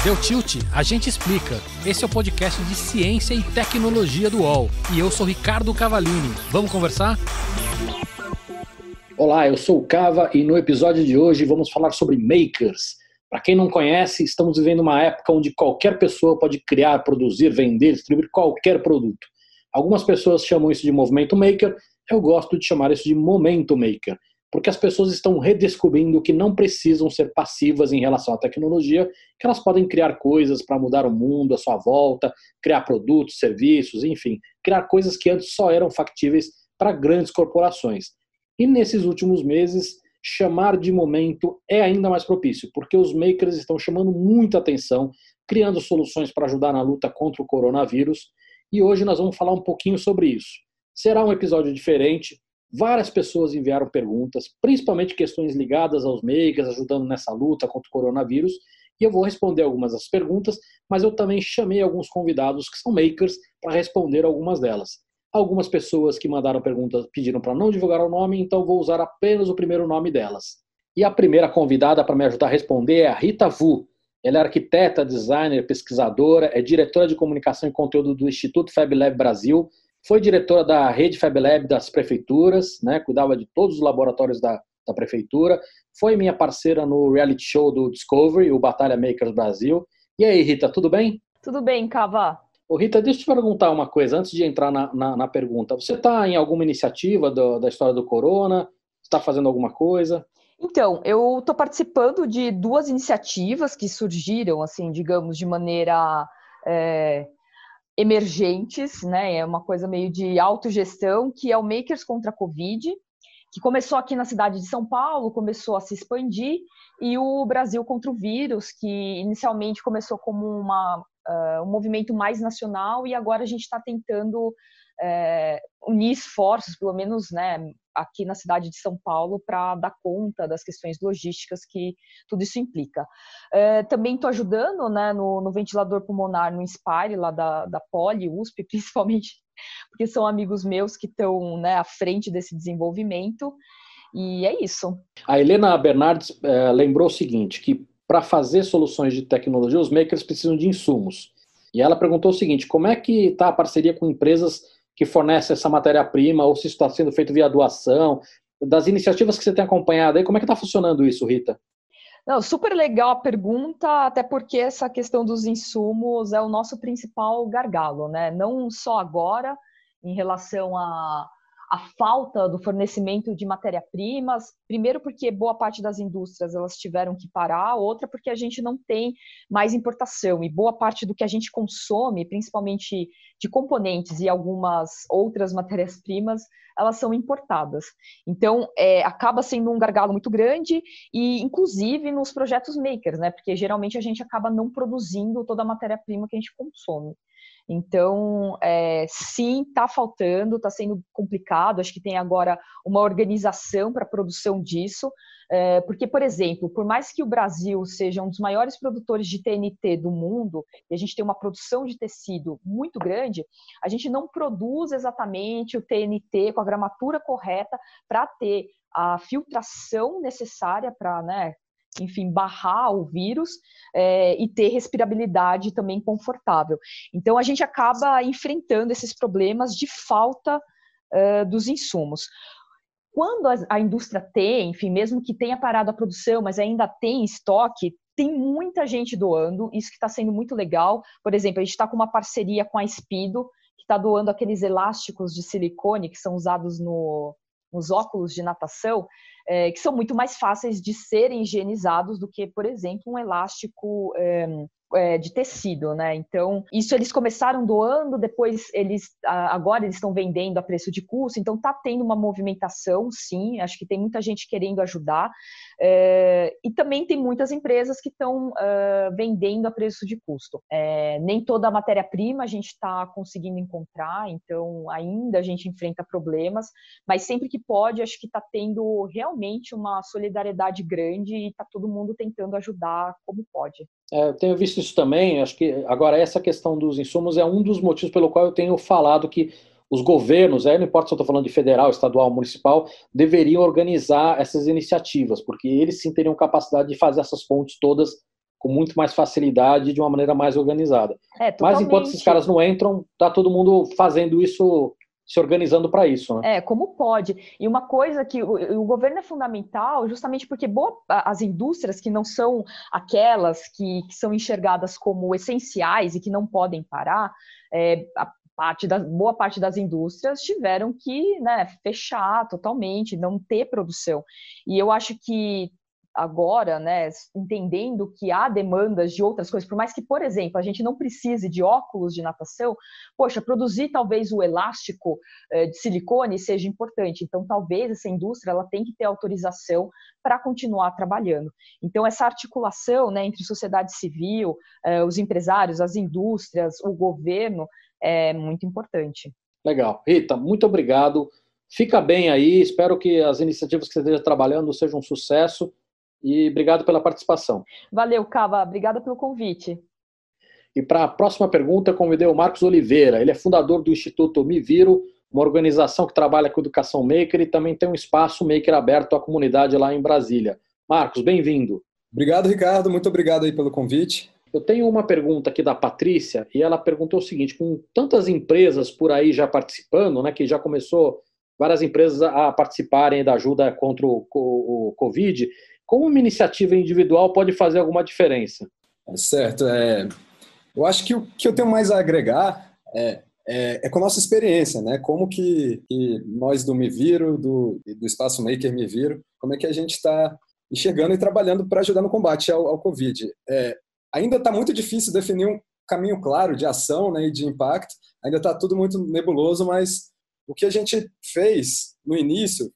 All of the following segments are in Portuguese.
Deu tilt? A gente explica. Esse é o podcast de ciência e tecnologia do UOL. E eu sou Ricardo Cavallini. Vamos conversar? Olá, eu sou o Cava e no episódio de hoje vamos falar sobre makers. Para quem não conhece, estamos vivendo uma época onde qualquer pessoa pode criar, produzir, vender, distribuir qualquer produto. Algumas pessoas chamam isso de movimento maker, eu gosto de chamar isso de momento maker, porque as pessoas estão redescobrindo que não precisam ser passivas em relação à tecnologia, que elas podem criar coisas para mudar o mundo à sua volta, criar produtos, serviços, enfim, criar coisas que antes só eram factíveis para grandes corporações. E nesses últimos meses, chamar de momento é ainda mais propício, porque os makers estão chamando muita atenção, criando soluções para ajudar na luta contra o coronavírus, e hoje nós vamos falar um pouquinho sobre isso. Será um episódio diferente, várias pessoas enviaram perguntas, principalmente questões ligadas aos makers, ajudando nessa luta contra o coronavírus, e eu vou responder algumas das perguntas, mas eu também chamei alguns convidados que são makers para responder algumas delas. Algumas pessoas que mandaram perguntas pediram para não divulgar o nome, então vou usar apenas o primeiro nome delas. E a primeira convidada para me ajudar a responder é a Rita Vu. Ela é arquiteta, designer, pesquisadora, é diretora de comunicação e conteúdo do Instituto FabLab Brasil, foi diretora da rede FabLab das prefeituras, né, cuidava de todos os laboratórios da prefeitura, foi minha parceira no reality show do Discovery, o Batalha Makers Brasil. E aí, Rita, tudo bem? Tudo bem, Cava. Ô, Rita, deixa eu te perguntar uma coisa, antes de entrar na pergunta. Você está em alguma iniciativa da história do Corona? Está fazendo alguma coisa? Então, eu estou participando de duas iniciativas que surgiram, assim, digamos, de maneira emergentes, né? É uma coisa meio de autogestão, que é o Makers contra a Covid, que começou aqui na cidade de São Paulo, começou a se expandir, e o Brasil contra o vírus, que inicialmente começou como um movimento mais nacional, e agora a gente está tentando unir esforços, pelo menos, né, aqui na cidade de São Paulo, para dar conta das questões logísticas que tudo isso implica. Também estou ajudando, né, no ventilador pulmonar, no Inspire, lá da Poli, USP, principalmente, porque são amigos meus que estão, né, à frente desse desenvolvimento, e é isso. A Helena Bernardes lembrou o seguinte, que para fazer soluções de tecnologia, os makers precisam de insumos. E ela perguntou o seguinte, como é que está a parceria com empresas que fornecem essa matéria-prima, ou se isso está sendo feito via doação, das iniciativas que você tem acompanhado aí, como é que está funcionando isso, Rita? Não, super legal a pergunta, até porque essa questão dos insumos é o nosso principal gargalo, né? Não só agora, em relação à falta do fornecimento de matéria-primas, primeiro porque boa parte das indústrias elas tiveram que parar, outra porque a gente não tem mais importação, e boa parte do que a gente consome, principalmente de componentes e algumas outras matérias-primas, elas são importadas. Então, acaba sendo um gargalo muito grande, e inclusive nos projetos makers, né? Porque geralmente a gente acaba não produzindo toda a matéria-prima que a gente consome. Então, sim, está faltando, está sendo complicado, acho que tem agora uma organização para a produção disso, porque, por exemplo, por mais que o Brasil seja um dos maiores produtores de TNT do mundo, e a gente tem uma produção de tecido muito grande, a gente não produz exatamente o TNT com a gramatura correta para ter a filtração necessária para, né, enfim, barrar o vírus e ter respirabilidade também confortável. Então, a gente acaba enfrentando esses problemas de falta dos insumos. Quando a indústria tem, enfim, mesmo que tenha parado a produção, mas ainda tem estoque, tem muita gente doando, isso que está sendo muito legal. Por exemplo, a gente está com uma parceria com a Speedo, que está doando aqueles elásticos de silicone que são usados nos óculos de natação, que são muito mais fáceis de serem higienizados do que, por exemplo, um elástico de tecido, né? Então, isso eles começaram doando, depois agora eles estão vendendo a preço de custo, então está tendo uma movimentação, sim, acho que tem muita gente querendo ajudar, e também tem muitas empresas que estão vendendo a preço de custo. Nem toda a matéria-prima a gente está conseguindo encontrar, então ainda a gente enfrenta problemas, mas sempre que pode, acho que está tendo realmente uma solidariedade grande e está todo mundo tentando ajudar como pode. Eu tenho visto isso também, acho que agora essa questão dos insumos é um dos motivos pelo qual eu tenho falado que os governos, aí não importa se eu estou falando de federal, estadual, municipal, deveriam organizar essas iniciativas, porque eles sim teriam capacidade de fazer essas pontes todas com muito mais facilidade e de uma maneira mais organizada. Mas enquanto esses caras não entram, está todo mundo fazendo isso, se organizando para isso, né? Como pode. E uma coisa que o governo é fundamental, justamente porque as indústrias que não são aquelas que são enxergadas como essenciais e que não podem parar, boa parte das indústrias tiveram que, né, fechar totalmente, não ter produção. E eu acho que agora, né, entendendo que há demandas de outras coisas, por mais que, por exemplo, a gente não precise de óculos de natação, poxa, produzir talvez o elástico de silicone seja importante. Então, talvez essa indústria ela tem que ter autorização para continuar trabalhando. Então, essa articulação, né, entre sociedade civil, os empresários, as indústrias, o governo, é muito importante. Legal. Rita, muito obrigado. Fica bem aí. Espero que as iniciativas que você esteja trabalhando sejam um sucesso. E obrigado pela participação. Valeu, Cava. Obrigada pelo convite. E para a próxima pergunta, eu convidei o Marcos Oliveira. Ele é fundador do Instituto Me Viro, uma organização que trabalha com educação maker e também tem um espaço maker aberto à comunidade lá em Brasília. Marcos, bem-vindo. Obrigado, Ricardo. Muito obrigado aí pelo convite. Eu tenho uma pergunta aqui da Patrícia e ela perguntou o seguinte: com tantas empresas por aí já participando, né, que já começou várias empresas a participarem da ajuda contra o Covid, como uma iniciativa individual pode fazer alguma diferença? Certo. Eu acho que o que eu tenho mais a agregar é com a nossa experiência, né? Como que nós do Me Viro, do Espaço Maker Me Viro, como é que a gente está enxergando e trabalhando para ajudar no combate ao Covid. Ainda está muito difícil definir um caminho claro de ação, né, e de impacto, ainda está tudo muito nebuloso, mas o que a gente fez no início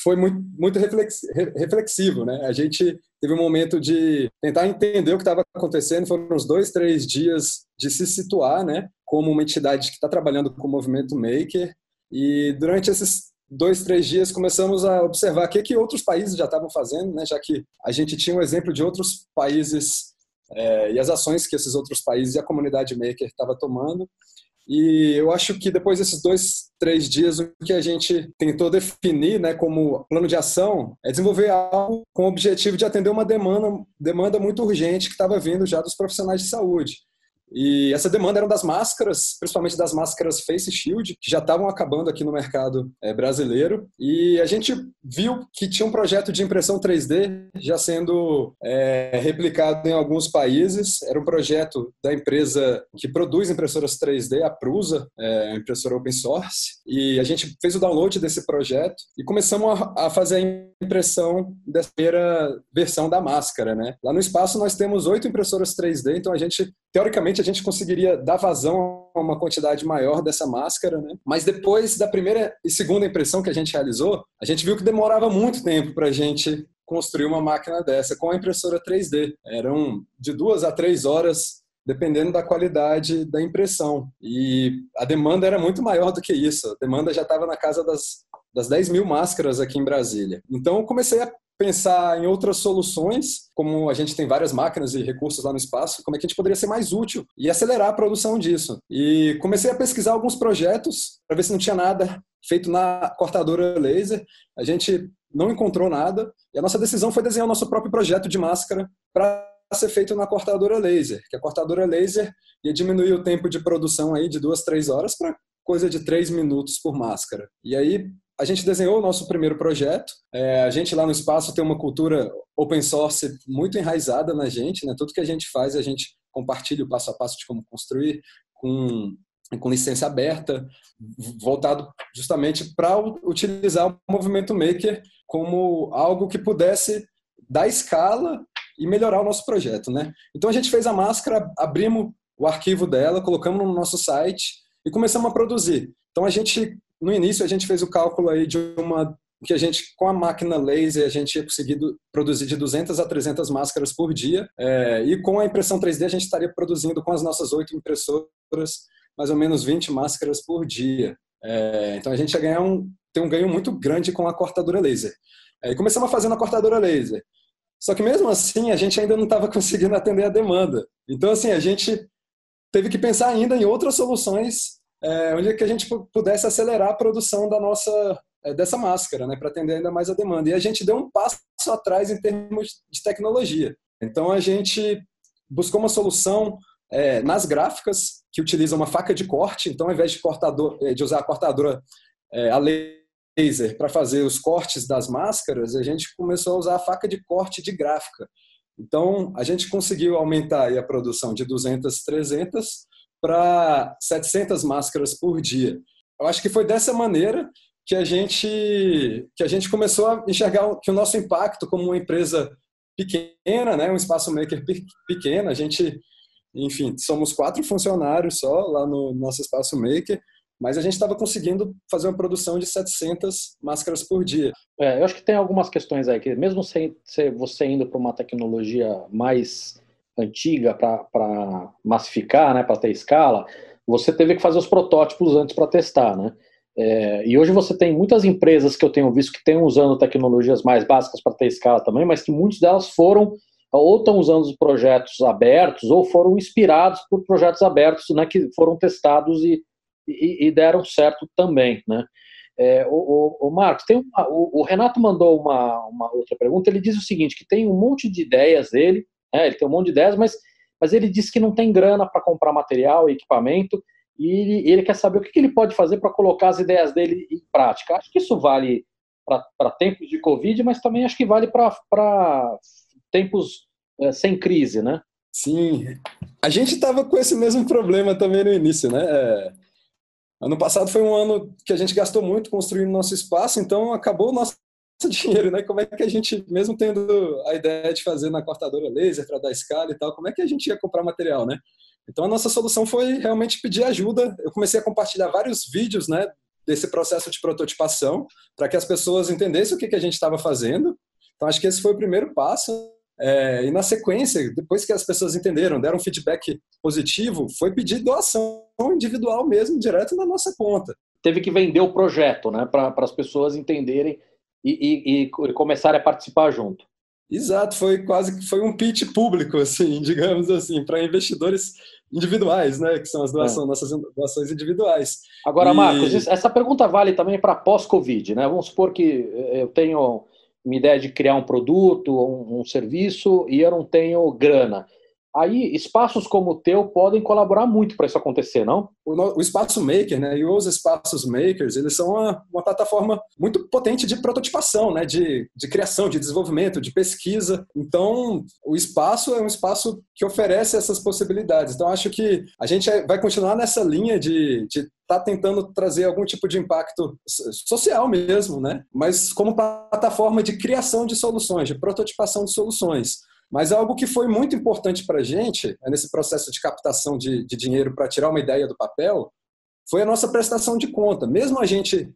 foi muito reflexivo, né? A gente teve um momento de tentar entender o que estava acontecendo, foram uns 2, 3 dias de se situar, né, como uma entidade que está trabalhando com o movimento maker, e durante esses 2, 3 dias começamos a observar o que outros países já estavam fazendo, né, já que a gente tinha um exemplo de outros países e as ações que esses outros países e a comunidade maker estava tomando. E eu acho que depois desses 2, 3 dias, o que a gente tentou definir, né, como plano de ação é desenvolver algo com o objetivo de atender uma demanda muito urgente que estava vindo já dos profissionais de saúde. E essa demanda era das máscaras, principalmente das máscaras Face Shield, que já estavam acabando aqui no mercado brasileiro. E a gente viu que tinha um projeto de impressão 3D já sendo replicado em alguns países. Era um projeto da empresa que produz impressoras 3D, a Prusa, impressora open source. E a gente fez o download desse projeto e começamos a fazer a impressão dessa primeira versão da máscara, né? Lá no espaço nós temos 8 impressoras 3D, então teoricamente a gente conseguiria dar vazão a uma quantidade maior dessa máscara, né? Mas depois da primeira e segunda impressão que a gente realizou, a gente viu que demorava muito tempo para a gente construir uma máquina dessa com a impressora 3D. Eram de 2 a 3 horas, dependendo da qualidade da impressão. E a demanda era muito maior do que isso. A demanda já estava na casa das 10 mil máscaras aqui em Brasília. Então eu comecei a pensar em outras soluções, como a gente tem várias máquinas e recursos lá no espaço, como é que a gente poderia ser mais útil e acelerar a produção disso. E comecei a pesquisar alguns projetos para ver se não tinha nada feito na cortadora laser. A gente não encontrou nada e a nossa decisão foi desenhar o nosso próprio projeto de máscara para ser feito na cortadora laser, que a cortadora laser ia diminuir o tempo de produção aí de 2, 3 horas para coisa de 3 minutos por máscara. E aí a gente desenhou o nosso primeiro projeto. A gente lá no espaço tem uma cultura open source muito enraizada na gente, né? Tudo que a gente faz, a gente compartilha o passo a passo de como construir com licença aberta, voltado justamente para utilizar o movimento maker como algo que pudesse dar escala e melhorar o nosso projeto, né? Então a gente fez a máscara, abrimos o arquivo dela, colocamos no nosso site e começamos a produzir. Então no início a gente fez o cálculo aí que a gente, com a máquina laser, a gente ia conseguir produzir de 200 a 300 máscaras por dia, e com a impressão 3D a gente estaria produzindo com as nossas 8 impressoras mais ou menos 20 máscaras por dia. Então a gente ia ter um ganho muito grande com a cortadora laser. E começamos a fazer na cortadora laser. Só que mesmo assim a gente ainda não estava conseguindo atender a demanda. Então assim, a gente teve que pensar ainda em outras soluções onde é que a gente pudesse acelerar a produção dessa máscara, né, para atender ainda mais a demanda. E a gente deu um passo atrás em termos de tecnologia. Então, a gente buscou uma solução nas gráficas, que utiliza uma faca de corte. Então, ao invés de usar a cortadora a laser para fazer os cortes das máscaras, a gente começou a usar a faca de corte de gráfica. Então, a gente conseguiu aumentar aí a produção de 200, 300 para 700 máscaras por dia. Eu acho que foi dessa maneira que a gente começou a enxergar que o nosso impacto como uma empresa pequena, né, um espaço maker pequeno, a gente, enfim, somos 4 funcionários só lá no nosso espaço maker, mas a gente estava conseguindo fazer uma produção de 700 máscaras por dia. Eu acho que tem algumas questões aí, que mesmo você indo para uma tecnologia mais antiga para massificar, né, para ter escala, você teve que fazer os protótipos antes para testar, né? E hoje você tem muitas empresas que eu tenho visto que estão usando tecnologias mais básicas para ter escala também, mas que muitas delas foram ou estão usando os projetos abertos ou foram inspirados por projetos abertos, né, que foram testados e deram certo também, né? O Marcos, o Renato mandou uma outra pergunta. Ele diz o seguinte, que tem um monte de ideias dele, né, ele tem um monte de ideias, mas ele diz que não tem grana para comprar material e equipamento, e ele quer saber o que ele pode fazer para colocar as ideias dele em prática. Acho que isso vale para tempos de Covid, mas também acho que vale para tempos sem crise, né? Sim, a gente estava com esse mesmo problema também no início, né? Ano passado foi um ano que a gente gastou muito construindo nosso espaço, então acabou o nosso dinheiro, né? Como é que a gente, mesmo tendo a ideia de fazer na cortadora laser para dar escala e tal, como é que a gente ia comprar material, né? Então a nossa solução foi realmente pedir ajuda. Eu comecei a compartilhar vários vídeos, né, desse processo de prototipação, para que as pessoas entendessem o que a gente estava fazendo. Então acho que esse foi o primeiro passo. E na sequência, depois que as pessoas entenderam, deram um feedback positivo, foi pedir doação individual mesmo, direto na nossa conta. Teve que vender o projeto, né, para as pessoas entenderem e começarem a participar junto. Exato, foi um pitch público, assim, digamos assim, para investidores individuais, né, que são as nossas doações individuais. Agora, Marcos, essa pergunta vale também para pós-Covid, né? Vamos supor que eu tenho uma ideia de criar um produto, um serviço, e eu não tenho grana. Aí, espaços como o teu podem colaborar muito para isso acontecer, não? O Espaço Maker, né, e os espaços makers, eles são uma plataforma muito potente de prototipação, né, de criação, de desenvolvimento, de pesquisa. Então, o espaço é um espaço que oferece essas possibilidades. Então, acho que a gente vai continuar nessa linha de estar tentando trazer algum tipo de impacto social mesmo, né, mas como plataforma de criação de soluções, de prototipação de soluções. Mas algo que foi muito importante para a gente, nesse processo de captação de dinheiro para tirar uma ideia do papel, foi a nossa prestação de conta. Mesmo a gente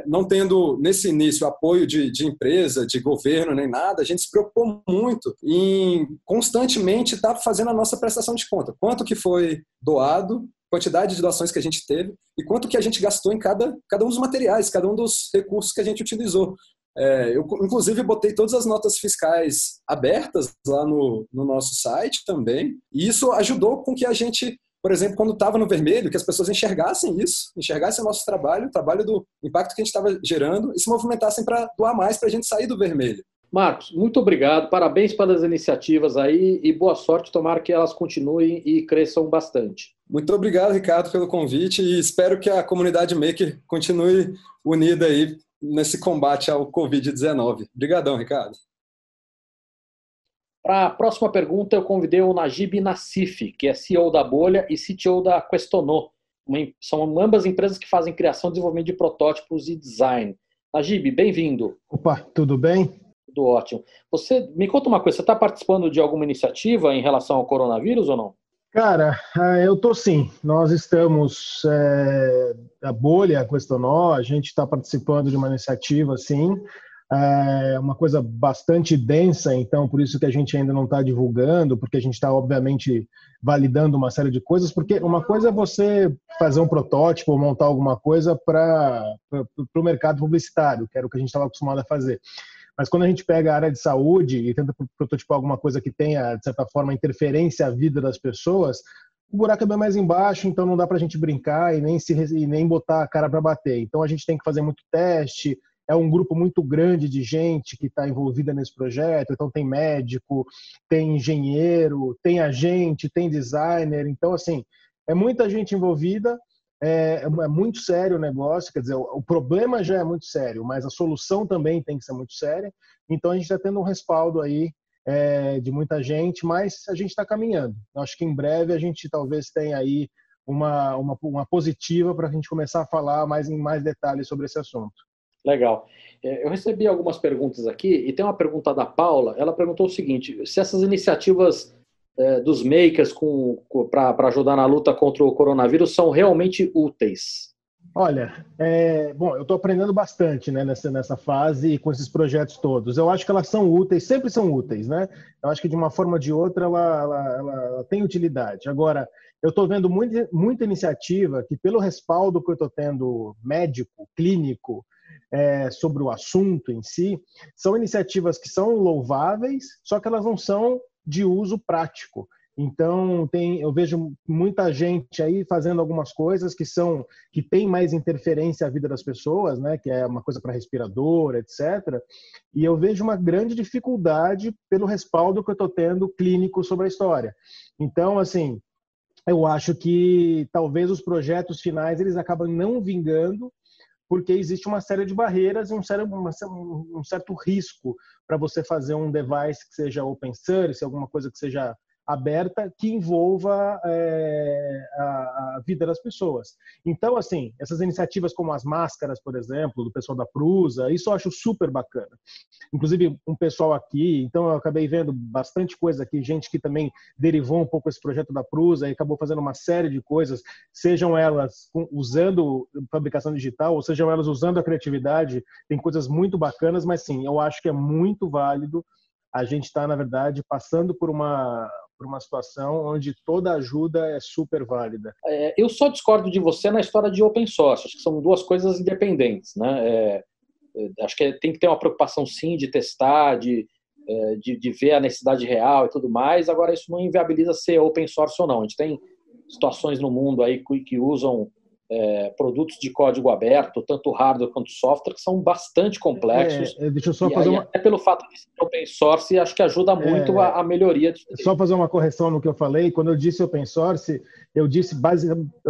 não tendo, nesse início, apoio de empresa, de governo, nem nada, a gente se preocupou muito em constantemente estar fazendo a nossa prestação de conta. Quanto que foi doado, quantidade de doações que a gente teve e quanto que a gente gastou em cada um dos materiais, cada um dos recursos que a gente utilizou. Eu, inclusive, botei todas as notas fiscais abertas lá no nosso site também, e isso ajudou com que a gente, por exemplo, quando estava no vermelho, que as pessoas enxergassem isso, enxergassem o nosso trabalho, o trabalho do impacto que a gente estava gerando, e se movimentassem para doar mais, para a gente sair do vermelho. Marcos, muito obrigado, parabéns pelas iniciativas aí e boa sorte, tomara que elas continuem e cresçam bastante. Muito obrigado, Ricardo, pelo convite, e espero que a comunidade Maker continue unida aí nesse combate ao Covid-19. Obrigadão, Ricardo. Para a próxima pergunta, eu convidei o Najib Nassif, que é CEO da Bolha e CTO da Questonô. São ambas empresas que fazem criação e desenvolvimento de protótipos e design. Najib, bem-vindo. Opa, tudo bem? Tudo ótimo. Você me conta uma coisa, você está participando de alguma iniciativa em relação ao coronavírus ou não? Cara, eu tô sim. Nós estamos, a Bolha, a Questonó, a gente está participando de uma iniciativa, sim, uma coisa bastante densa, então por isso que a gente ainda não está divulgando, porque a gente está, obviamente, validando uma série de coisas, porque uma coisa é você fazer um protótipo ou montar alguma coisa para o mercado publicitário, que era o que a gente estava acostumado a fazer. Mas quando a gente pega a área de saúde e tenta prototipar alguma coisa que tenha, de certa forma, interferência à vida das pessoas, o buraco é bem mais embaixo, então não dá para a gente brincar e nem botar a cara para bater. Então a gente tem que fazer muito teste. É um grupo muito grande de gente que está envolvida nesse projeto. Então tem médico, tem engenheiro, tem agente, tem designer. Então assim, é muita gente envolvida. É muito sério o negócio. Quer dizer, o problema já é muito sério, mas a solução também tem que ser muito séria. Então a gente está tendo um respaldo aí de muita gente, mas a gente está caminhando. Eu acho que em breve a gente talvez tenha aí uma positiva para a gente começar a falar em mais detalhes sobre esse assunto. Legal. Eu recebi algumas perguntas aqui e tem uma pergunta da Paula. Ela perguntou o seguinte: se essas iniciativas dos makers para ajudar na luta contra o coronavírus são realmente úteis? Olha, bom, eu estou aprendendo bastante, né, nessa fase com esses projetos todos. Eu acho que elas são úteis, sempre são úteis, né? Eu acho que de uma forma ou de outra ela tem utilidade. Agora, eu estou vendo muita iniciativa que, pelo respaldo que eu estou tendo médico, clínico, sobre o assunto em si, são iniciativas que são louváveis, só que elas não são de uso prático. Então, eu vejo muita gente aí fazendo algumas coisas que tem mais interferência à vida das pessoas, né? Que é uma coisa para respirador, etc. E eu vejo uma grande dificuldade pelo respaldo que eu estou tendo clínico sobre a história. Então, assim, eu acho que talvez os projetos finais eles acabam não vingando, porque existe uma série de barreiras e um certo risco para você fazer um device que seja open source, alguma coisa que seja aberta, que envolva a vida das pessoas. Então, assim, essas iniciativas como as máscaras, por exemplo, do pessoal da Prusa, isso eu acho super bacana. Inclusive, um pessoal aqui, então eu acabei vendo bastante coisa aqui, gente que também derivou um pouco esse projeto da Prusa e acabou fazendo uma série de coisas, sejam elas usando fabricação digital, ou sejam elas usando a criatividade, tem coisas muito bacanas, mas sim, eu acho que é muito válido. A gente está, na verdade, passando por uma situação onde toda ajuda é super válida. Eu só discordo de você na história de open source. Acho que são duas coisas independentes, né? Acho que tem que ter uma preocupação, sim, de testar, de ver a necessidade real e tudo mais. Agora, isso não inviabiliza ser open source ou não. A gente tem situações no mundo aí que usam produtos de código aberto, tanto hardware quanto software, que são bastante complexos. Deixa eu só fazer até pelo fato de ser open source, acho que ajuda muito a melhoria. Só fazer uma correção no que eu falei. Quando eu disse open source, eu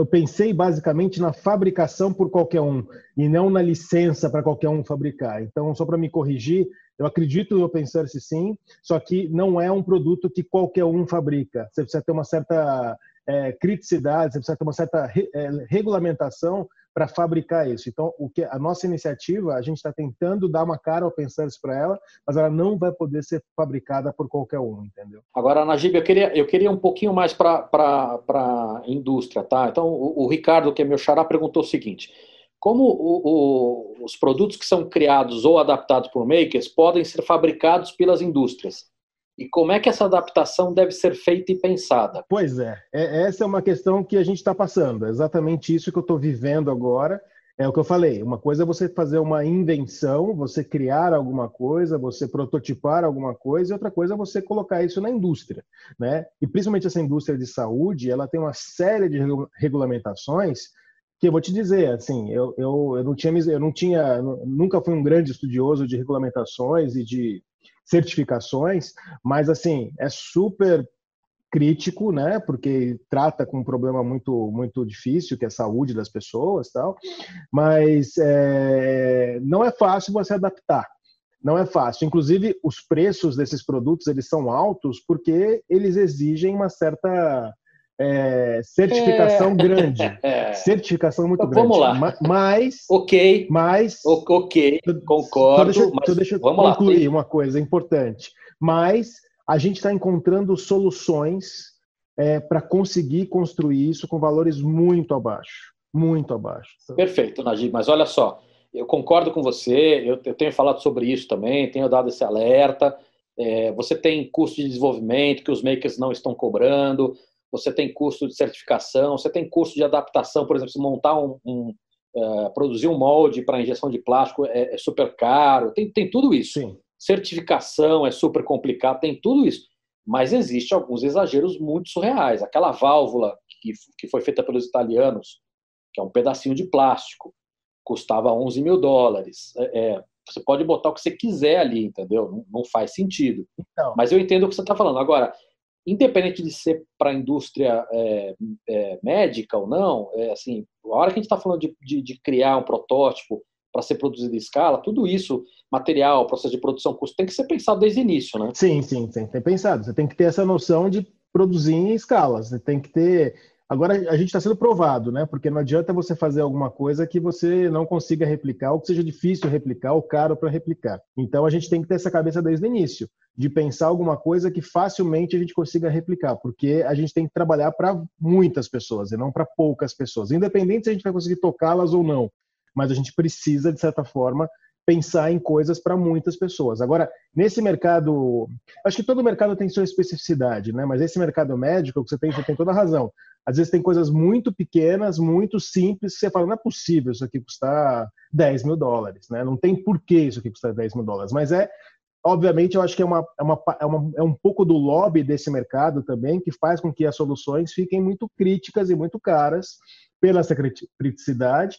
pensei basicamente na fabricação por qualquer um e não na licença para qualquer um fabricar. Então, só para me corrigir, eu acredito no open source sim, só que não é um produto que qualquer um fabrica. Você precisa ter uma certa criticidade, você precisa ter uma certa regulamentação para fabricar isso. Então, a nossa iniciativa, a gente está tentando dar uma cara open source para ela, mas ela não vai poder ser fabricada por qualquer um, entendeu? Agora, Najib, eu queria um pouquinho mais para a indústria, tá? Então, o Ricardo, que é meu xará, perguntou o seguinte: como os produtos que são criados ou adaptados por makers podem ser fabricados pelas indústrias? E como é que essa adaptação deve ser feita e pensada? Pois essa é uma questão que a gente está passando. É exatamente isso que eu estou vivendo agora. É o que eu falei. Uma coisa é você fazer uma invenção, você criar alguma coisa, você prototipar alguma coisa, e outra coisa é você colocar isso na indústria, né? E principalmente essa indústria de saúde, ela tem uma série de regulamentações que eu vou te dizer, assim, eu nunca fui um grande estudioso de regulamentações e de certificações, mas assim, é super crítico, né? Porque trata com um problema muito muito difícil, que é a saúde das pessoas, tal. Mas não é fácil você adaptar. Não é fácil. Inclusive, os preços desses produtos eles são altos porque eles exigem uma certa certificação grande. Certificação muito grande. Vamos lá. Mas, ok, concordo. Deixa eu concluir uma coisa importante. Mas a gente está encontrando soluções para conseguir construir isso com valores muito abaixo. Muito abaixo. Perfeito, Najib. Mas olha só, eu concordo com você, eu tenho falado sobre isso também, tenho dado esse alerta. Você tem custo de desenvolvimento que os makers não estão cobrando, você tem custo de certificação, você tem custo de adaptação, por exemplo, se montar produzir um molde para injeção de plástico é super caro, tem tudo isso. Sim. Certificação é super complicado, tem tudo isso. Mas existe alguns exageros muito surreais. Aquela válvula que foi feita pelos italianos, que é um pedacinho de plástico, custava $11.000. Você pode botar o que você quiser ali, entendeu? Não faz sentido. Então, Mas eu entendo o que você está falando. Agora, independente de ser para a indústria médica ou não, assim, a hora que a gente está falando de criar um protótipo para ser produzido em escala, tudo isso, material, processo de produção, custo, tem que ser pensado desde o início, né? sim, tem que ter pensado. Você tem que ter essa noção de produzir em escalas. Você tem que ter. Agora a gente está sendo provado, né? Porque não adianta você fazer alguma coisa que você não consiga replicar, ou que seja difícil replicar, ou caro para replicar. Então a gente tem que ter essa cabeça desde o início, de pensar alguma coisa que facilmente a gente consiga replicar, porque a gente tem que trabalhar para muitas pessoas e não para poucas pessoas, independente se a gente vai conseguir tocá-las ou não. Mas a gente precisa, de certa forma, pensar em coisas para muitas pessoas. Agora, nesse mercado, acho que todo mercado tem sua especificidade, né? Mas esse mercado médico, você tem toda a razão. Às vezes tem coisas muito pequenas, muito simples, que você fala, não é possível isso aqui custar $10.000, né? Não tem porquê isso aqui custar $10.000, mas obviamente, eu acho que é um pouco do lobby desse mercado também, que faz com que as soluções fiquem muito críticas e muito caras pela essa criticidade,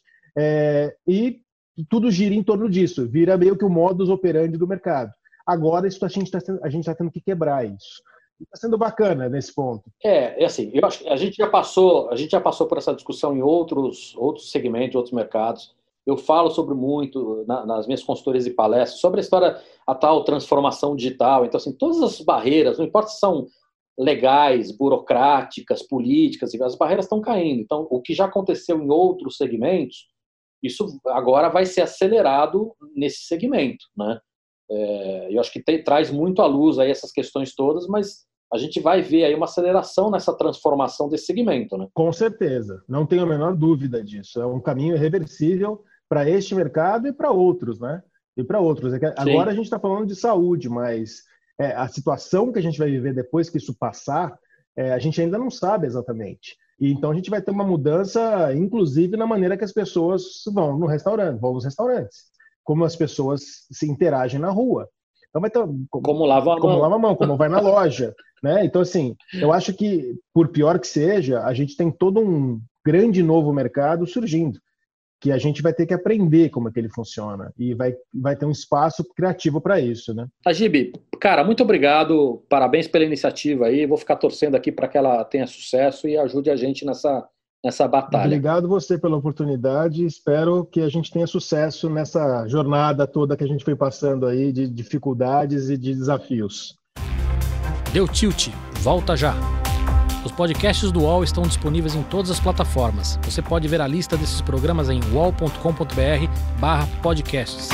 e tudo gira em torno disso, vira meio que o modus operandi do mercado. Agora, isso a gente está tendo que quebrar isso. Está sendo bacana nesse ponto. Assim, eu acho que a gente já passou por essa discussão em outros segmentos, outros mercados. Eu falo sobre muito nas minhas consultorias e palestras sobre a história, a tal transformação digital. Então, assim, todas as barreiras, não importa se são legais, burocráticas, políticas, as barreiras estão caindo. Então, o que já aconteceu em outros segmentos, isso agora vai ser acelerado nesse segmento, né? Eu acho que traz muito à luz aí essas questões todas, mas a gente vai ver aí uma aceleração nessa transformação desse segmento, né? Com certeza, não tenho a menor dúvida disso. É um caminho irreversível para este mercado e para outros, né? E para outros. Agora a gente está falando de saúde, mas a situação que a gente vai viver depois que isso passar, a gente ainda não sabe exatamente. E então a gente vai ter uma mudança, inclusive na maneira que as pessoas vão nos restaurantes, como as pessoas se interagem na rua. Então vai ter como lava a mão, como vai na loja, né? Então assim, eu acho que por pior que seja, a gente tem todo um grande novo mercado surgindo, que a gente vai ter que aprender como é que ele funciona e vai ter um espaço criativo para isso, né? Agib, cara, muito obrigado, parabéns pela iniciativa aí, vou ficar torcendo aqui para que ela tenha sucesso e ajude a gente nessa batalha. Obrigado você pela oportunidade, espero que a gente tenha sucesso nessa jornada toda que a gente foi passando aí de dificuldades e de desafios. Deu tilt, volta já! Os podcasts do UOL estão disponíveis em todas as plataformas. Você pode ver a lista desses programas em uol.com.br/podcasts.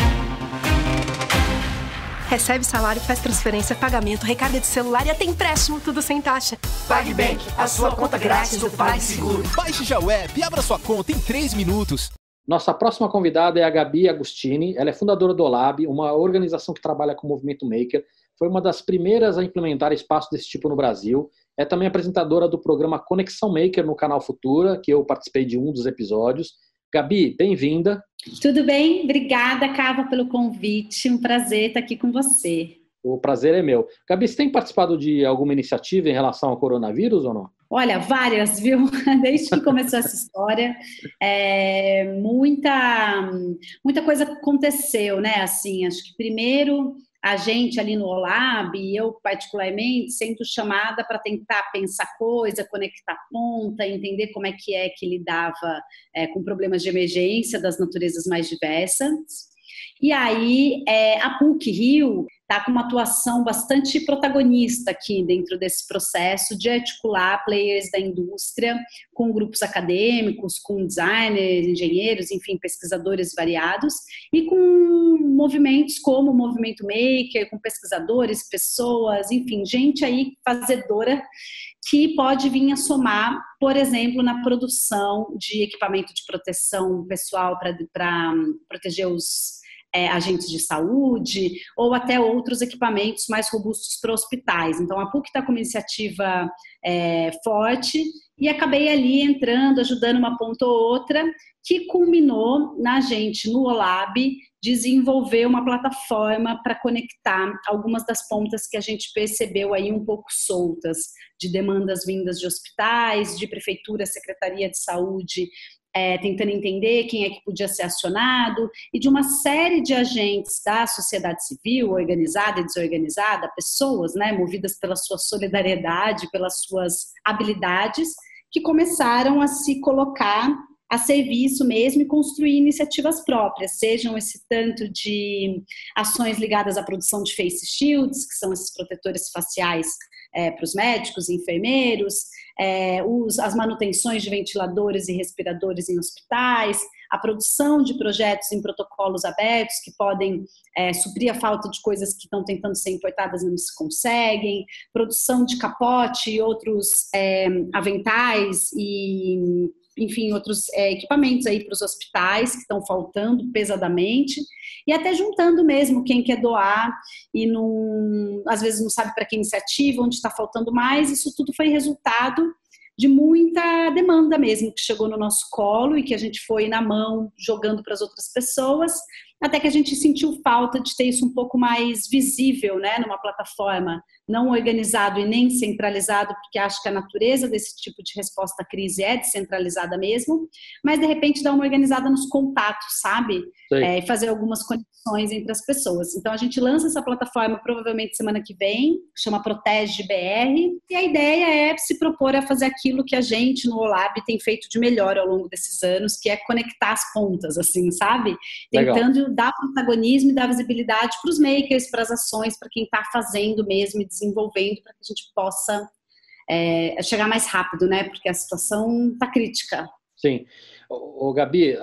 Recebe salário, faz transferência, pagamento, recarga de celular e até empréstimo, tudo sem taxa. PagBank, a sua conta grátis do PagSeguro. Baixe já o app e abra sua conta em 3 minutos. Nossa próxima convidada é a Gabi Agostini. Ela é fundadora do Olab, uma organização que trabalha com o movimento maker. Foi uma das primeiras a implementar espaço desse tipo no Brasil. É também apresentadora do programa Conexão Maker no canal Futura, que eu participei de um dos episódios. Gabi, bem-vinda. Tudo bem? Obrigada, Cava, pelo convite. Um prazer estar aqui com você. O prazer é meu. Gabi, você tem participado de alguma iniciativa em relação ao coronavírus ou não? Olha, várias, viu? Desde que começou essa história, muita coisa aconteceu, né? Assim, acho que primeiro a gente ali no Olab, eu particularmente, sendo chamada para tentar pensar coisa, conectar ponta, entender como é que lidava com problemas de emergência das naturezas mais diversas. E aí, a PUC-Rio está com uma atuação bastante protagonista aqui dentro desse processo de articular players da indústria com grupos acadêmicos, com designers, engenheiros, enfim, pesquisadores variados, e com movimentos como o Movimento Maker, com pesquisadores, pessoas, enfim, gente aí fazedora que pode vir a somar, por exemplo, na produção de equipamento de proteção pessoal para proteger os agentes de saúde, ou até outros equipamentos mais robustos para hospitais. Então, a PUC está com uma iniciativa forte e acabei ali entrando, ajudando uma ponta ou outra, que culminou na gente, no OLAB, desenvolver uma plataforma para conectar algumas das pontas que a gente percebeu aí um pouco soltas, de demandas vindas de hospitais, de prefeitura, secretaria de saúde, tentando entender quem é que podia ser acionado, e de uma série de agentes da sociedade civil, organizada e desorganizada, pessoas, né, movidas pela sua solidariedade, pelas suas habilidades, que começaram a se colocar a serviço mesmo e construir iniciativas próprias, sejam esse tanto de ações ligadas à produção de face shields, que são esses protetores faciais para os médicos e enfermeiros, as manutenções de ventiladores e respiradores em hospitais, a produção de projetos em protocolos abertos que podem suprir a falta de coisas que estão tentando ser importadas e não se conseguem, produção de capote e outros aventais e, enfim, outros equipamentos aí para os hospitais que estão faltando pesadamente, e até juntando mesmo quem quer doar e às vezes não sabe para que iniciativa, onde está faltando mais. Isso tudo foi resultado de muita demanda mesmo que chegou no nosso colo e que a gente foi na mão jogando para as outras pessoas, até que a gente sentiu falta de ter isso um pouco mais visível, né, numa plataforma não organizado e nem centralizado, porque acho que a natureza desse tipo de resposta à crise é descentralizada mesmo, mas de repente dar uma organizada nos contatos, sabe? E fazer algumas conexões entre as pessoas. Então a gente lança essa plataforma provavelmente semana que vem, chama Protege BR, e a ideia é se propor a fazer aquilo que a gente no OLAB tem feito de melhor ao longo desses anos, que é conectar as pontas, assim, sabe? Tentando dar protagonismo e dar visibilidade para os makers, para as ações, para quem está fazendo mesmo e desenvolvendo, para que a gente possa chegar mais rápido, né? Porque a situação está crítica. Sim. Gabi,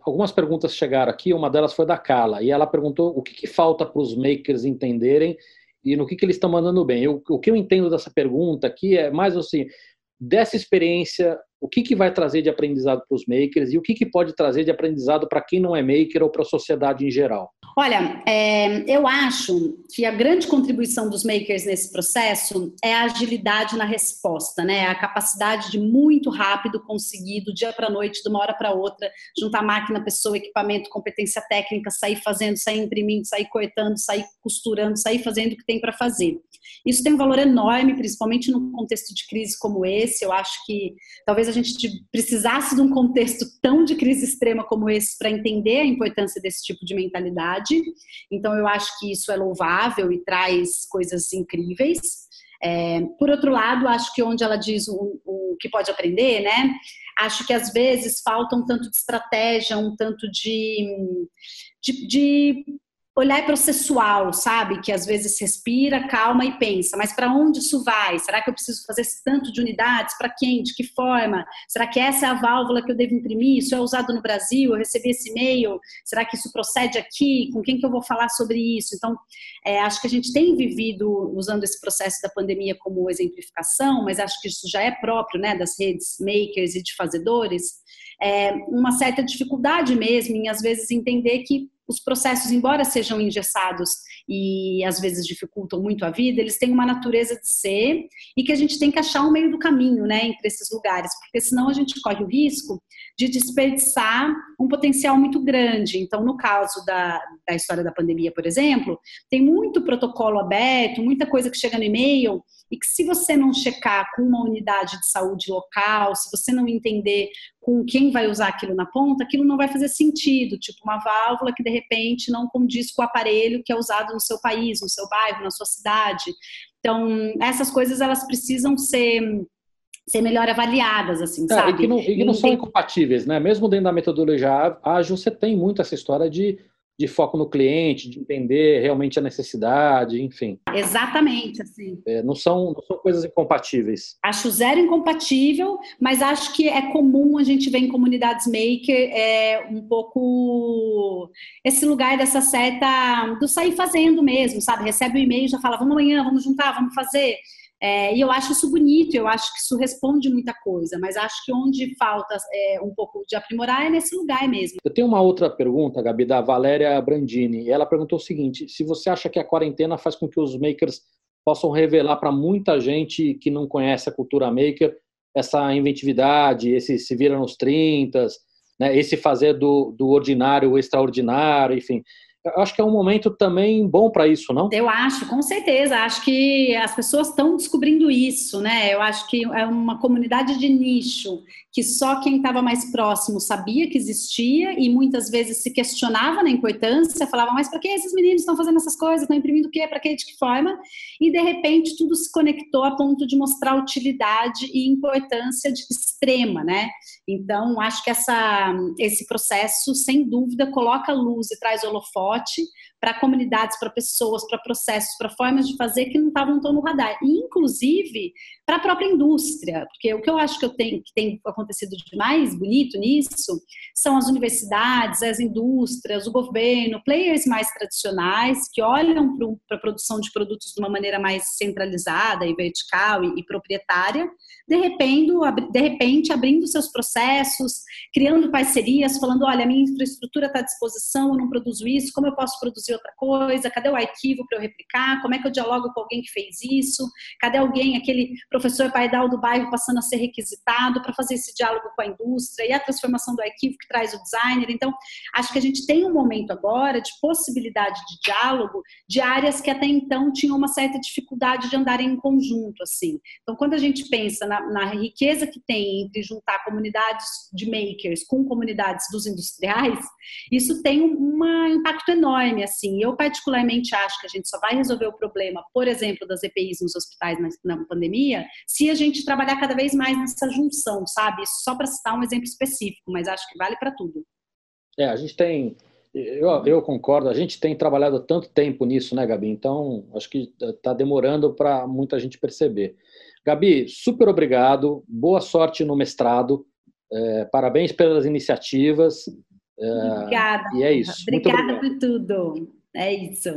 algumas perguntas chegaram aqui, uma delas foi da Carla, e ela perguntou o que falta para os makers entenderem e no que eles estão mandando bem. O que eu entendo dessa pergunta aqui é mais assim, dessa experiência, o que vai trazer de aprendizado para os makers e o que pode trazer de aprendizado para quem não é maker ou para a sociedade em geral? Olha, eu acho que a grande contribuição dos makers nesse processo é a agilidade na resposta, né? A capacidade de muito rápido conseguir, do dia para a noite, de uma hora para outra, juntar máquina, pessoa, equipamento, competência técnica, sair fazendo, sair imprimindo, sair cortando, sair costurando, sair fazendo o que tem para fazer. Isso tem um valor enorme, principalmente num contexto de crise como esse. Eu acho que talvez a gente precisasse de um contexto tão de crise extrema como esse para entender a importância desse tipo de mentalidade. Então eu acho que isso é louvável e traz coisas incríveis. Por outro lado, acho que onde ela diz o que pode aprender, né? Acho que às vezes falta um tanto de estratégia, um tanto de olhar processual, sabe? Que às vezes respira, calma e pensa, mas para onde isso vai? Será que eu preciso fazer esse tanto de unidades? Para quem? De que forma? Será que essa é a válvula que eu devo imprimir? Isso é usado no Brasil? Eu recebi esse e-mail? Será que isso procede aqui? Com quem que eu vou falar sobre isso? Então, acho que a gente tem vivido, usando esse processo da pandemia como exemplificação, mas acho que isso já é próprio, né, das redes makers e de fazedores, uma certa dificuldade mesmo em, às vezes, entender que os processos, embora sejam engessados e às vezes dificultam muito a vida, eles têm uma natureza de ser e que a gente tem que achar um meio do caminho, né, entre esses lugares, porque senão a gente corre o risco de desperdiçar um potencial muito grande. Então, no caso da história da pandemia, por exemplo, tem muito protocolo aberto, muita coisa que chega no e-mail e que se você não checar com uma unidade de saúde local, se você não entender com quem vai usar aquilo na ponta, aquilo não vai fazer sentido, tipo uma válvula que de repente não condiz com o aparelho que é usado no seu país, no seu bairro, na sua cidade. Então, essas coisas elas precisam ser melhor avaliadas, assim, sabe? E que não são incompatíveis, né? Mesmo dentro da metodologia ágil, você tem muito essa história de foco no cliente, de entender realmente a necessidade, enfim. Exatamente, assim. Não são coisas incompatíveis. Acho zero incompatível, mas acho que é comum a gente ver em comunidades maker um pouco esse lugar dessa certa, do sair fazendo mesmo, sabe? Recebe o e-mail e já fala, vamos amanhã, vamos juntar, vamos fazer. E eu acho isso bonito, eu acho que isso responde muita coisa, mas acho que onde falta um pouco de aprimorar é nesse lugar mesmo. Eu tenho uma outra pergunta, Gabi, da Valéria Brandini. Ela perguntou o seguinte: se você acha que a quarentena faz com que os makers possam revelar para muita gente que não conhece a cultura maker essa inventividade, esse se vira nos 30, né, esse fazer do ordinário o extraordinário, enfim. Eu acho que é um momento também bom para isso, não? Eu acho, com certeza. Acho que as pessoas estão descobrindo isso, né? Eu acho que é uma comunidade de nicho que só quem estava mais próximo sabia que existia e muitas vezes se questionava na importância, falava, mas para que esses meninos estão fazendo essas coisas? Estão imprimindo o quê? Para quê? De que forma? E, de repente, tudo se conectou a ponto de mostrar utilidade e importância extrema, né? Então, acho que esse processo, sem dúvida, coloca luz e traz holofote para comunidades, para pessoas, para processos, para formas de fazer que não estavam tão no radar. E, inclusive, para a própria indústria, porque o que eu acho que tem acontecido de mais bonito nisso são as universidades, as indústrias, o governo, players mais tradicionais que olham para a produção de produtos de uma maneira mais centralizada e vertical e proprietária, de repente abrindo seus processos, criando parcerias, falando, olha, a minha infraestrutura está à disposição, eu não produzo isso, como eu posso produzir outra coisa? Cadê o arquivo para eu replicar? Como é que eu dialogo com alguém que fez isso? Cadê alguém, aquele professor paidal do bairro passando a ser requisitado para fazer esse diálogo com a indústria e a transformação do arquivo que traz o designer? Então, acho que a gente tem um momento agora de possibilidade de diálogo de áreas que até então tinham uma certa dificuldade de andarem em conjunto, assim. Então, quando a gente pensa na riqueza que tem entre juntar comunidades de makers com comunidades dos industriais, isso tem um impacto enorme, assim. Eu particularmente acho que a gente só vai resolver o problema, por exemplo, das EPIs nos hospitais na pandemia, se a gente trabalhar cada vez mais nessa junção, sabe? Isso só para citar um exemplo específico, mas acho que vale para tudo. A gente tem, eu concordo, a gente tem trabalhado tanto tempo nisso, né, Gabi? Então, acho que está demorando para muita gente perceber. Gabi, super obrigado, boa sorte no mestrado, parabéns pelas iniciativas. Obrigada. E é isso. Obrigada por tudo. É isso.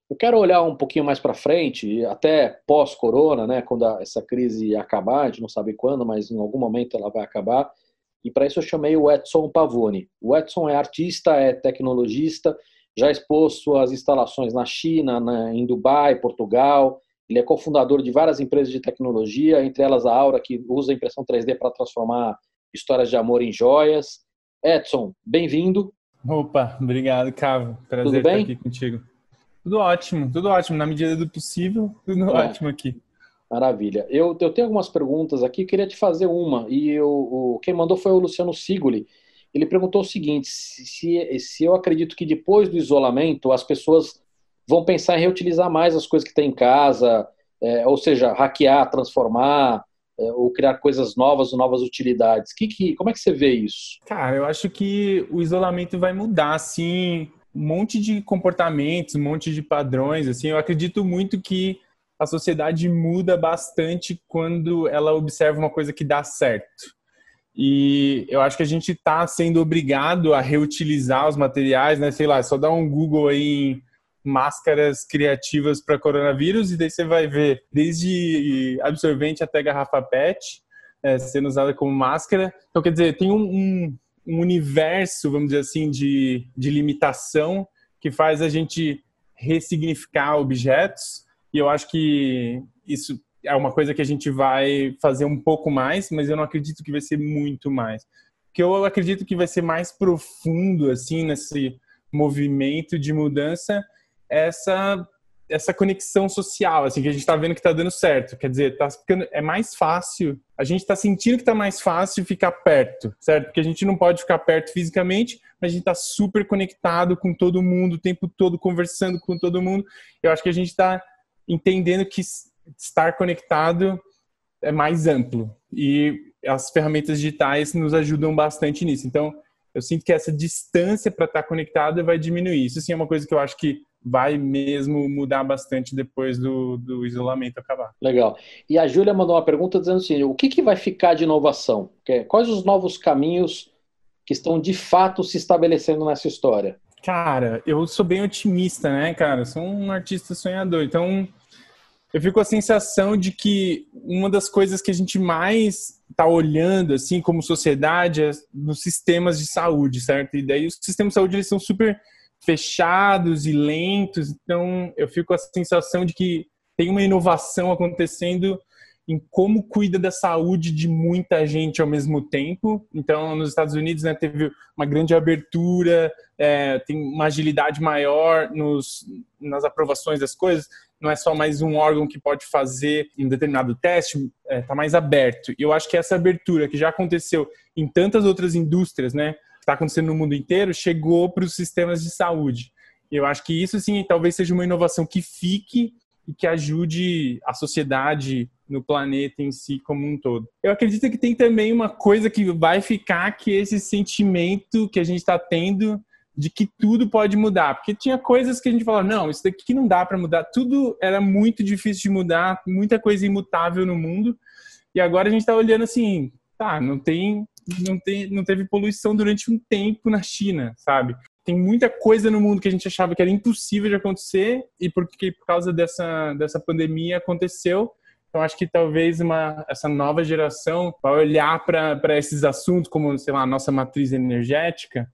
Eu quero olhar um pouquinho mais para frente, até pós-corona, né, quando essa crise acabar, a gente não sabe quando, mas em algum momento ela vai acabar. E para isso eu chamei o Edson Pavone. O Edson é artista, é tecnologista, já expôs suas instalações na China, em Dubai, Portugal. Ele é cofundador de várias empresas de tecnologia, entre elas a Aura, que usa a impressão 3D para transformar histórias de amor em joias. Edson, bem-vindo. Opa, obrigado, Cavo. Prazer estar aqui contigo. Tudo ótimo, na medida do possível, tudo ótimo aqui. Maravilha. Eu tenho algumas perguntas aqui, queria te fazer uma, e quem mandou foi o Luciano Sigoli. Ele perguntou o seguinte: se eu acredito que depois do isolamento as pessoas vão pensar em reutilizar mais as coisas que tem em casa, ou seja, hackear, transformar, ou criar coisas novas ou novas utilidades. Como é que você vê isso? Cara, eu acho que o isolamento vai mudar, assim, um monte de comportamentos, um monte de padrões, assim. Eu acredito muito que a sociedade muda bastante quando ela observa uma coisa que dá certo. E eu acho que a gente está sendo obrigado a reutilizar os materiais, né? Sei lá, só dá um Google aí em máscaras criativas para coronavírus e daí você vai ver desde absorvente até garrafa PET sendo usada como máscara. Então, quer dizer, tem um universo, vamos dizer assim, de limitação que faz a gente ressignificar objetos, e eu acho que isso é uma coisa que a gente vai fazer um pouco mais, mas eu não acredito que vai ser muito mais. O que eu acredito que vai ser mais profundo, assim, nesse movimento de mudança, essa conexão social, assim, que a gente está vendo que está dando certo. Quer dizer, é mais fácil, a gente está sentindo que está mais fácil ficar perto, certo? Porque a gente não pode ficar perto fisicamente, mas a gente está super conectado com todo mundo, o tempo todo conversando com todo mundo. Eu acho que a gente está entendendo que estar conectado é mais amplo. E as ferramentas digitais nos ajudam bastante nisso. Então, eu sinto que essa distância para estar conectado vai diminuir. Isso, sim, é uma coisa que eu acho que vai mesmo mudar bastante depois do isolamento acabar. Legal. E a Júlia mandou uma pergunta dizendo assim: o que vai ficar de inovação? Quais os novos caminhos que estão de fato se estabelecendo nessa história? Cara, eu sou bem otimista, né, cara? Eu sou um artista sonhador. Então, Eu fico com a sensação de que uma das coisas que a gente mais está olhando, assim, como sociedade, é nos sistemas de saúde, certo? E daí os sistemas de saúde, eles são super fechados e lentos, então eu fico com a sensação de que tem uma inovação acontecendo em como cuida da saúde de muita gente ao mesmo tempo. Então, nos Estados Unidos, né, teve uma grande abertura, tem uma agilidade maior nas aprovações das coisas. Não é só mais um órgão que pode fazer um determinado teste, está mais aberto. E eu acho que essa abertura, que já aconteceu em tantas outras indústrias, né, está acontecendo no mundo inteiro, chegou para os sistemas de saúde. E eu acho que isso, sim, talvez seja uma inovação que fique e que ajude a sociedade no planeta em si como um todo. Eu acredito que tem também uma coisa que vai ficar, que é esse sentimento que a gente está tendo de que tudo pode mudar. Porque tinha coisas que a gente falava, não, isso daqui não dá para mudar. Tudo era muito difícil de mudar, muita coisa imutável no mundo. E agora a gente está olhando assim, tá, não teve poluição durante um tempo na China, sabe? Tem muita coisa no mundo que a gente achava que era impossível de acontecer e por causa dessa pandemia aconteceu. Então, acho que talvez essa nova geração vai olhar para esses assuntos, como, sei lá, a nossa matriz energética,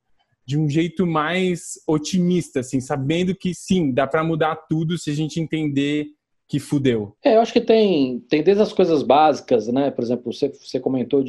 de um jeito mais otimista, assim, sabendo que, sim, dá para mudar tudo se a gente entender que fudeu. Eu acho que tem desde as coisas básicas, né? Por exemplo, você comentou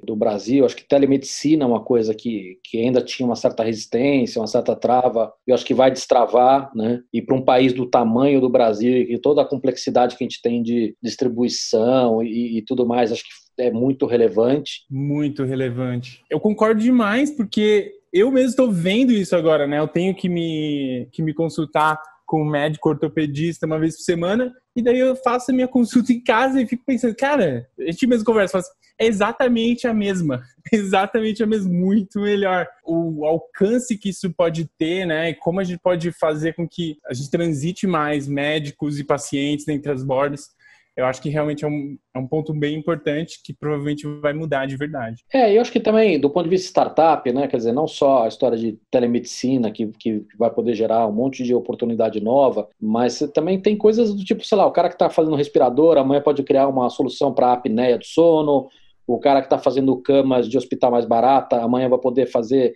do Brasil, acho que telemedicina é uma coisa que ainda tinha uma certa resistência, uma certa trava, eu acho que vai destravar, né? E para um país do tamanho do Brasil e toda a complexidade que a gente tem de distribuição e tudo mais, acho que é muito relevante. Muito relevante. Eu concordo demais, porque eu mesmo estou vendo isso agora, né? Eu tenho que me consultar com um médico ortopedista uma vez por semana, e daí eu faço a minha consulta em casa e fico pensando, cara, a gente mesmo conversa, fala assim, é exatamente a mesma, muito melhor. O alcance que isso pode ter, né, e como a gente pode fazer com que a gente transite mais médicos e pacientes entre as bordas, eu acho que realmente é um ponto bem importante que provavelmente vai mudar de verdade. Eu acho que também, do ponto de vista startup, né, quer dizer, não só a história de telemedicina, que vai poder gerar um monte de oportunidade nova, mas também tem coisas do tipo, sei lá, o cara que está fazendo respirador, amanhã pode criar uma solução para a apneia do sono, o cara que está fazendo camas de hospital mais barata, amanhã vai poder fazer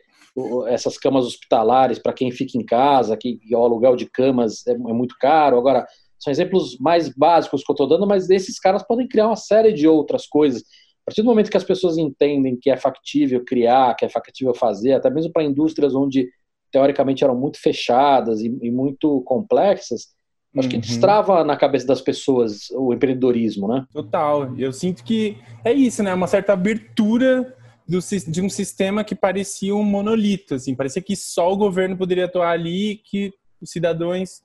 essas camas hospitalares para quem fica em casa, que o aluguel de camas é muito caro. Agora, são exemplos mais básicos que eu estou dando, mas esses caras podem criar uma série de outras coisas. A partir do momento que as pessoas entendem que é factível criar, que é factível fazer, até mesmo para indústrias onde, teoricamente, eram muito fechadas e muito complexas, acho que destrava na cabeça das pessoas o empreendedorismo, né? Total. Eu sinto que é isso, né? Uma certa abertura de um sistema que parecia um monolito, assim. Parecia que só o governo poderia atuar ali, que os cidadãos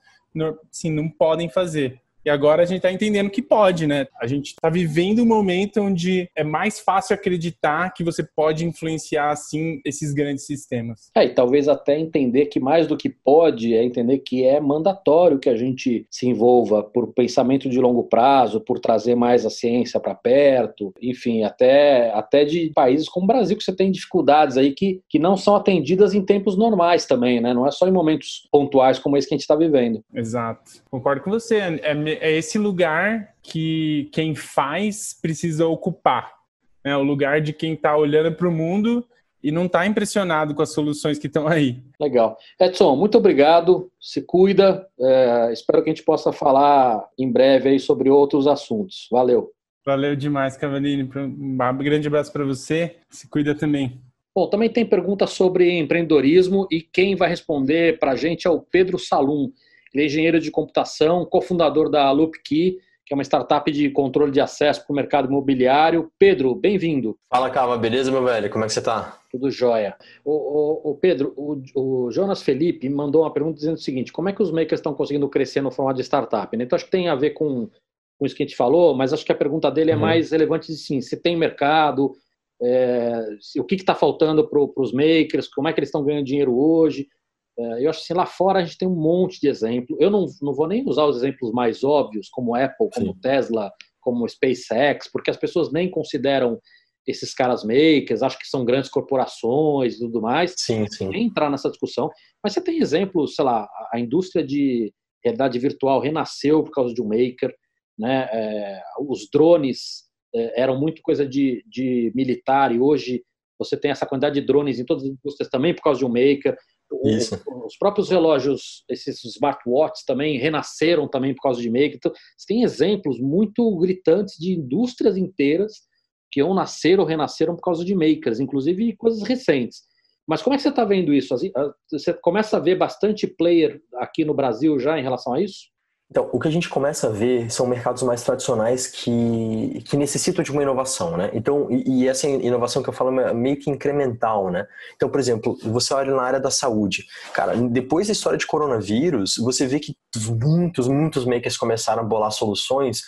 assim, não podem fazer. E agora a gente está entendendo que pode, né? A gente está vivendo um momento onde é mais fácil acreditar que você pode influenciar, assim, esses grandes sistemas. E talvez até entender que mais do que pode é entender que é mandatório que a gente se envolva por pensamento de longo prazo, por trazer mais a ciência para perto, enfim, até de países como o Brasil, que você tem dificuldades aí que não são atendidas em tempos normais também, né? Não é só em momentos pontuais como esse que a gente está vivendo. Exato. Concordo com você. É esse lugar que quem faz precisa ocupar, né? O lugar de quem está olhando para o mundo e não está impressionado com as soluções que estão aí. Legal. Edson, muito obrigado. Se cuida. Espero que a gente possa falar em breve aí sobre outros assuntos. Valeu. Valeu demais, Cavallini. Um grande abraço para você. Se cuida também. Bom, também tem pergunta sobre empreendedorismo e quem vai responder para a gente é o Pedro Salum. Ele é engenheiro de computação, cofundador da LoopKey, que é uma startup de controle de acesso para o mercado imobiliário. Pedro, bem-vindo. Fala, Cava, beleza, meu velho? Como é que você tá? Tudo jóia. Pedro, o Jonas Felipe mandou uma pergunta dizendo o seguinte: como é que os makers estão conseguindo crescer no formato de startup? Então, acho que tem a ver com isso que a gente falou, mas acho que a pergunta dele é mais relevante de, sim, se tem mercado, o que está faltando para os makers, como é que eles estão ganhando dinheiro hoje. Eu acho assim, lá fora a gente tem um monte de exemplos. Eu não vou nem usar os exemplos mais óbvios, como Apple, como Tesla, como SpaceX, porque as pessoas nem consideram esses caras makers, acham que são grandes corporações e tudo mais. Sim. Nem entrar nessa discussão. Mas você tem exemplos, sei lá, a indústria de realidade virtual renasceu por causa de um maker. né? Os drones eram muito coisa de militar, e hoje você tem essa quantidade de drones em todas as indústrias também por causa de um maker. Os próprios relógios, esses smartwatches também renasceram também por causa de maker. Então, você tem exemplos muito gritantes de indústrias inteiras que ou nasceram ou renasceram por causa de makers, inclusive coisas recentes. Mas como é que você está vendo isso? Você começa a ver bastante player aqui no Brasil já em relação a isso? Então, o que a gente começa a ver são mercados mais tradicionais que necessitam de uma inovação, né? Então, e essa inovação que eu falo é meio que incremental, né? Então, por exemplo, você olha na área da saúde. Cara, depois da história de coronavírus, você vê que muitos makers começaram a bolar soluções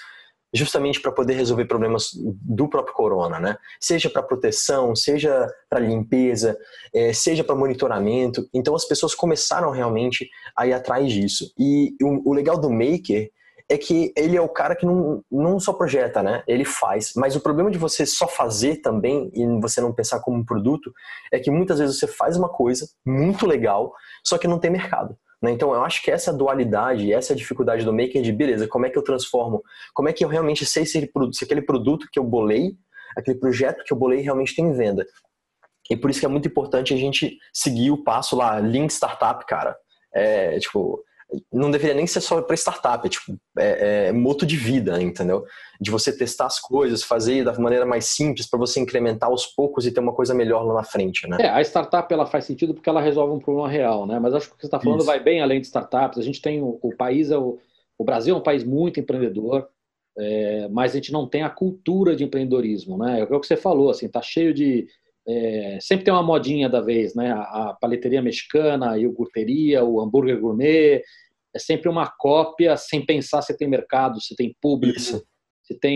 justamente para poder resolver problemas do próprio corona, né? Seja para proteção, seja para limpeza, seja para monitoramento. Então as pessoas começaram realmente a ir atrás disso. E o legal do maker é que ele é o cara que não só projeta, né? Ele faz. Mas o problema de você só fazer também e você não pensar como um produto é que muitas vezes você faz uma coisa muito legal, só que não tem mercado. Então eu acho que essa dualidade, essa é a dificuldade do maker de, beleza, como é que eu transformo, como é que eu realmente sei se aquele produto que eu bolei, aquele projeto que eu bolei realmente tem venda. E por isso que é muito importante a gente seguir o passo lá, Lean Startup, cara. Não deveria nem ser só para startup, é moto de vida, entendeu? De você testar as coisas, fazer da maneira mais simples para você incrementar aos poucos e ter uma coisa melhor lá na frente, né? A startup ela faz sentido porque ela resolve um problema real, né? Mas acho que o que você está falando vai bem além de startups. A gente tem o país, o Brasil é um país muito empreendedor, mas a gente não tem a cultura de empreendedorismo, né? É o que você falou, assim, tá cheio de sempre tem uma modinha da vez, né? A paleteria mexicana, a iogurteria, o hambúrguer gourmet, é sempre uma cópia sem pensar se tem mercado, se tem público, se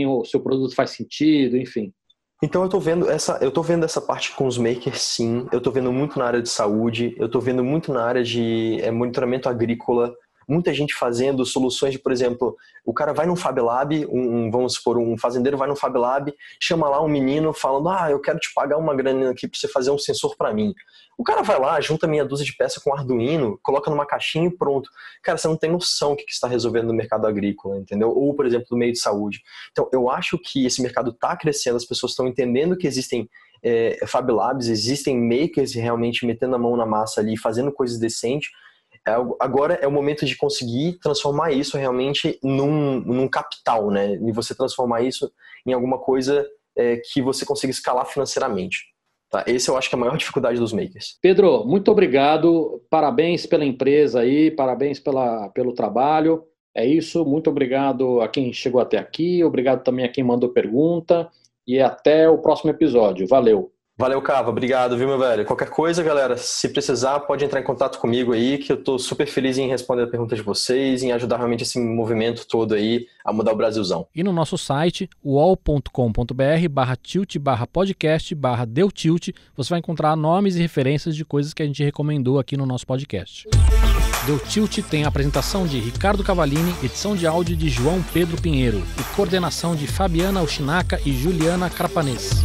o seu produto faz sentido, enfim. Então eu tô vendo essa parte com os makers, sim. Eu tô vendo muito na área de saúde, eu tô vendo muito na área de monitoramento agrícola. Muita gente fazendo soluções de, por exemplo, o cara vai num Fab Lab, vamos supor, um fazendeiro vai num Fab Lab, chama lá um menino falando, eu quero te pagar uma grana aqui pra você fazer um sensor pra mim. O cara vai lá, junta meia dúzia de peças com Arduino, coloca numa caixinha e pronto. Cara, você não tem noção o que está resolvendo no mercado agrícola, entendeu? Ou, por exemplo, no meio de saúde. Então, eu acho que esse mercado está crescendo, as pessoas estão entendendo que existem Fab Labs, existem makers realmente metendo a mão na massa ali, fazendo coisas decentes. Agora é o momento de conseguir transformar isso realmente num capital, né? E você transformar isso em alguma coisa que você consiga escalar financeiramente. Tá? Esse eu acho que é a maior dificuldade dos makers. Pedro, muito obrigado. Parabéns pela empresa aí, parabéns pelo trabalho. É isso, muito obrigado a quem chegou até aqui, obrigado também a quem mandou pergunta e até o próximo episódio. Valeu. Valeu, Cava. Obrigado, viu, meu velho? Qualquer coisa, galera, se precisar, pode entrar em contato comigo aí, que eu tô super feliz em responder a pergunta de vocês, em ajudar realmente esse movimento todo aí a mudar o Brasilzão. E no nosso site, uol.com.br/tilt/podcast/deu-tilt, você vai encontrar nomes e referências de coisas que a gente recomendou aqui no nosso podcast. Deu Tilt tem a apresentação de Ricardo Cavallini, edição de áudio de João Pedro Pinheiro e coordenação de Fabiana Ushinaka e Juliana Carpanês.